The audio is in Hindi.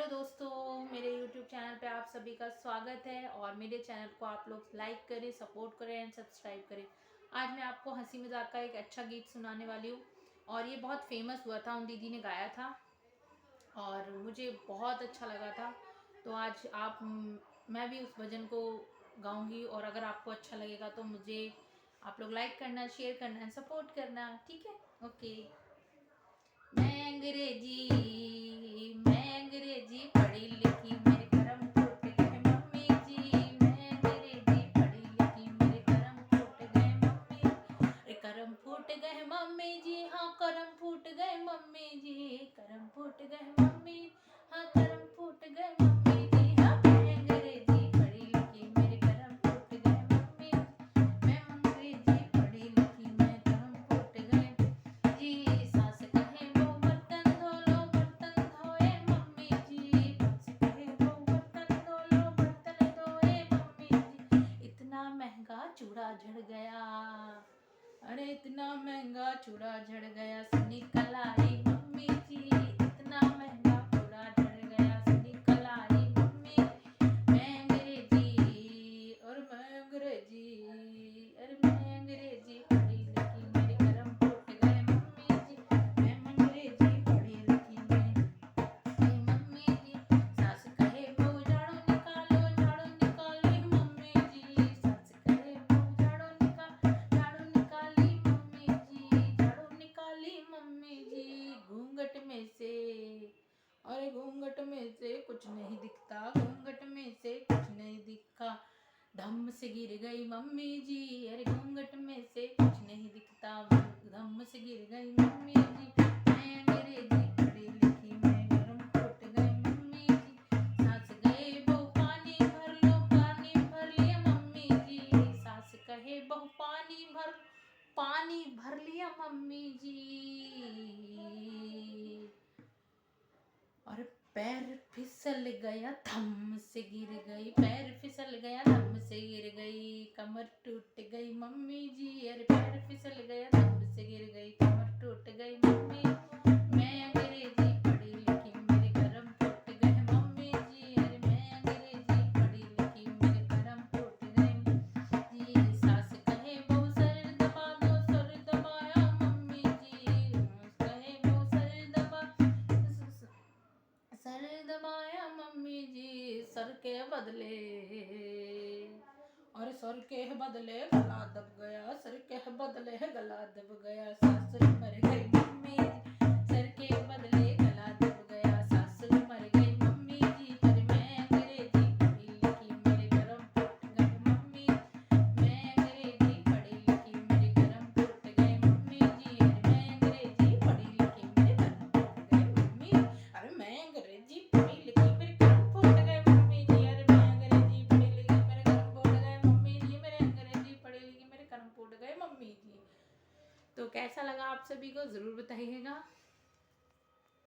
हेलो दोस्तों, मेरे YouTube चैनल पे आप सभी का स्वागत है और मेरे चैनल को आप लोग लाइक करें, सपोर्ट करें एंड सब्सक्राइब करें। आज मैं आपको हंसी मजाक का एक अच्छा गीत सुनाने वाली हूँ और ये बहुत फेमस हुआ था, उन दीदी ने गाया था और मुझे बहुत अच्छा लगा था। तो आज मैं भी उस भजन को गाऊंगी और अगर आपको अच्छा लगेगा तो मुझे आप लोग लाइक करना, शेयर करना एंड सपोर्ट करना, ठीक है? ओके। मैं अंग्रेजी पढ़ी लिखी, मेरे करम फूट गए मम्मी जी। मैं अंग्रेजी पढ़ी लिखी, मेरे करम फूट गए मम्मी। अरे करम फूट गए मम्मी जी, हाँ करम फूट गए मम्मी जी। करम फूट गए मम्मी, हाँ करम फूट गए मम्मी जी। हाँ मैं अंग्रेजी पढ़ी लिखी, मेरे करम फूट गए मम्मी। मैं अंग्रेजी पढ़ी लिखी, मेरे करम फूट गए जी। सास कहे वो बर्तन धो लो, बर्तन धोए मम्मी जी। सास कहे वो बर्तन धो लो, बर्तन धोए मम्मी जी। इतना महंगा चूड़ा झड़ गया, अरे इतना महंगा चूड़ा झड़ गया, सुनी कलाई मम्मी जी। इतना महंगा चूड़ा झड़ गया, सुनी कलाई मम्मी। मैं अंग्रेजी और मैं अंग्रेजी, अरे मैं अंग्रेजी पढ़ी लिखी, मेरे करम फूट गए मम्मी जी। मैं अंग्रेजी पढ़ी लिखी, मैं मम्मी जी। सास कहे बहू झाड़ू निकालो, झाड़ू निकाली मम्मी जी। सास कहे बहू झाड़ू निकाली मम्मी जी। झाड़ू निकाली मम्मी जी। घूंघट में से, अरे घूंघट में से कुछ नहीं दिखता, घूंघट में से कुछ नहीं दिखा। धम्म से गिर गई मम्मी जी, अरे घूंघट में से कुछ नहीं दिखता। धम्म से गिर गई मम्मी जी। मैं अंग्रेजी पढ़ी लिखी, मैं गरम फूट गई मम्मी जी। सास गए बहू पानी भर लो, पानी भर लिया मम्मी जी। सास कहे बहू पानी भर लिया मम्मी जी। और पैर फिसल गया, धम से गिर गई। पैर फिसल गया, धम से गिर गई। कमर टूट गई मम्मी जी, अरे पैर फिसल गया, धम से गिर गई। कमर टूट गई मम्मी। मैं अंग्रेजी पढ़ी लिखी, मेरे करम फूट गए मम्मी जी। अरे मैं अंग्रेजी पढ़ी लिखी, मेरे करम फूट गए जी। सास कहे बहू सर दबा दो, सर दबाया मम्मी जी। कहे बहू सर दबाया मम्मी जी। सर के बदले, और सर के बदले गला दब गया, सर के बदले गला दब गया। सास मर गई मम्मी जी, सर के बदले गला दब गया। सास मर गई मम्मी जी। पर मैं अंग्रेजी पढ़ी लिखी, मेरे करम फूट गए मम्मी। मैं अंग्रेजी पढ़ी लिखी, मेरे करम फूट गए मम्मी जी। अरे मैं अंग्रेजी पढ़ी लिखी, मेरे करम फूट गए मम्मी। अरे मैं अंग्रेजी पढ़ी लिखी, मेरे करम फूट गए मम्मी जी। अरे मैं अंग्रेजी पढ़ी लिखी, मेरे करम फूट गए मम्मी जी। मेरे अंग्रेजी पढ़ी लिखी, मेरे करम फूट गए मम्मी जी। तो कैसा लगा आप सभी को जरूर बताइएगा।